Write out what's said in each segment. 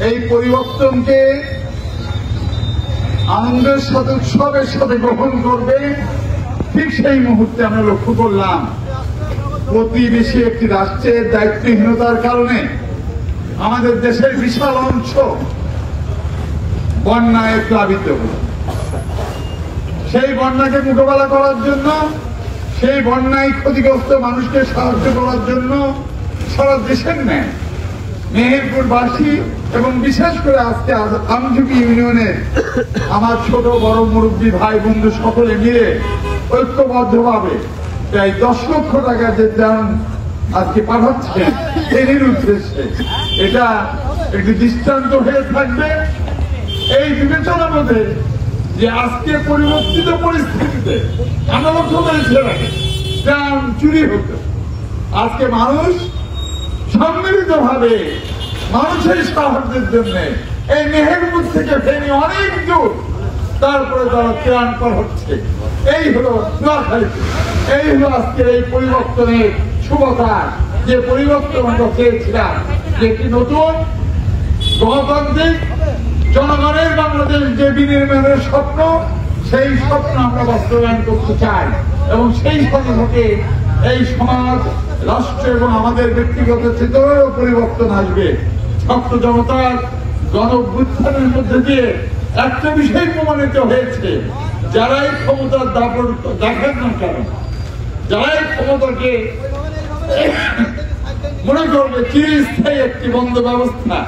এই পরিবর্তনকে আনন্দের সাথে উৎসবের সাথে গ্রহণ করবে, ঠিক সেই মুহূর্তে আমরা লক্ষ্য করলাম প্রতিবেশী একটি রাষ্ট্রের দায়িত্বহীনতার কারণে আমাদের দেশের বিশাল অংশ বন্যায় প্লাবিত হল। সেই বন্যাকে মোকাবেলা করার জন্য, সেই বন্যায় ক্ষতিগ্রস্ত মানুষকে সাহায্য করার জন্য সারা দেশের ন্যায় মেহেরপুরবাসী এবং বিশেষ করে আজকে আমঝুকি ইউনিয়নের আমার ছোট বড় মুরব্বী ভাই বন্ধু সকলে মিলে ঐক্যবদ্ধভাবে প্রায় 10 লক্ষ টাকা যে দান আজকে পাঠাচ্ছেন এর উদ্দেশ্যে, এটা একটি দৃষ্টান্ত হয়ে থাকবে এই বিবেচনা মধ্যে যে আজকে পরিবর্তিত পরিস্থিতিতে আমরা লক্ষ্য করেছিলাম দান চুরি হতো। আজকে মানুষ সম্মিলিতভাবে মানুষের সাহায্যের জন্য এই মেহেরপুর থেকে ফেনী অনেক দূর, তারপরে তারা ত্রাণ করা হচ্ছে। এই হলো নোয়াখালী, এই হলো আজকে এই পরিবর্তনের শুভকার, যে পরিবর্তন আমরা চেয়েছিলাম, যে একটি নতুন গণতান্ত্রিক জনগণের বাংলাদেশ যে বিনির্মাণের স্বপ্ন, সেই স্বপ্ন আমরা বাস্তবায়ন করতে চাই এবং সেই সাথে সাথে এই সমাজ, রাষ্ট্র এবং আমাদের ব্যক্তিগত চেতনারও পরিবর্তন আসবে। ছাত্র জনতার গণ-অভ্যুত্থানের মধ্যে দিয়ে একটা বিষয় প্রমাণিত হয়েছে, যারাই ক্ষমতার দাপট দেখেন না কেন, যারাই ক্ষমতাকে মনে করবে চিরস্থায়ী একটি বন্ধ ব্যবস্থা,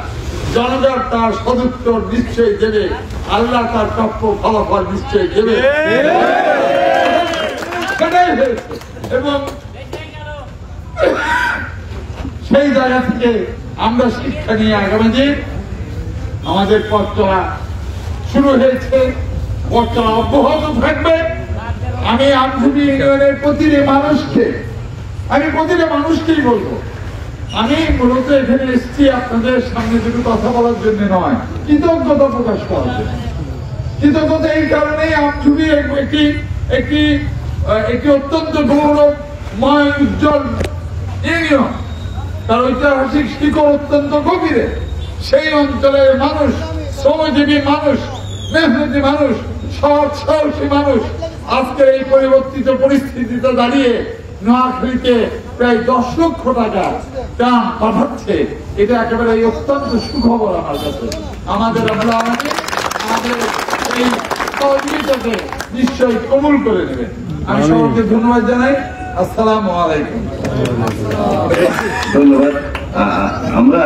জনগণ তার সদুত্তর নিশ্চয়ই দেবে, আল্লাহ তার প্রাপ্য ফলাফল নিশ্চয়ই দেবে। সেটাই হয়েছে এবং সেই জায়গা থেকে আমরা শিক্ষা নিয়ে আগামী দিন আমাদের পথ চলা শুরু হয়েছে, পথ চলা অব্যাহত থাকবে। আমি আমঝুকি ইউনিয়নের প্রতিটি মানুষকেই বলবো, আমি মূলত এখানে এসেছি আপনাদের সামনে দুটো কথা বলার জন্য নয়, কৃতজ্ঞতা প্রকাশ করার জন্য। কৃতজ্ঞতা এই কারণে আমঝুকি একটি অত্যন্ত গৌরবময় উজ্জ্বল ইউনিয়ন, তার ঐতিহাসিক শিকড় অত্যন্ত গভীরে। সেই অঞ্চলের মানুষ, শ্রমজীবী মানুষ, মেহনতি মানুষ, সৎ সাহসী মানুষ আজকে এই পরিবর্তিত পরিস্থিতিতে দাঁড়িয়ে নোয়াখালীতে প্রায় 10 লক্ষ টাকা দান পাঠাচ্ছে। এটা একেবারে অত্যন্ত সুখবর আমার কাছে। আমাদের এই সহযোগিতাকে নিশ্চয়ই কবুল করে নেবেন। আমি সবাইকে ধন্যবাদ জানাই। আসসালামু আলাইকুম। ধন্যবাদ। আমরা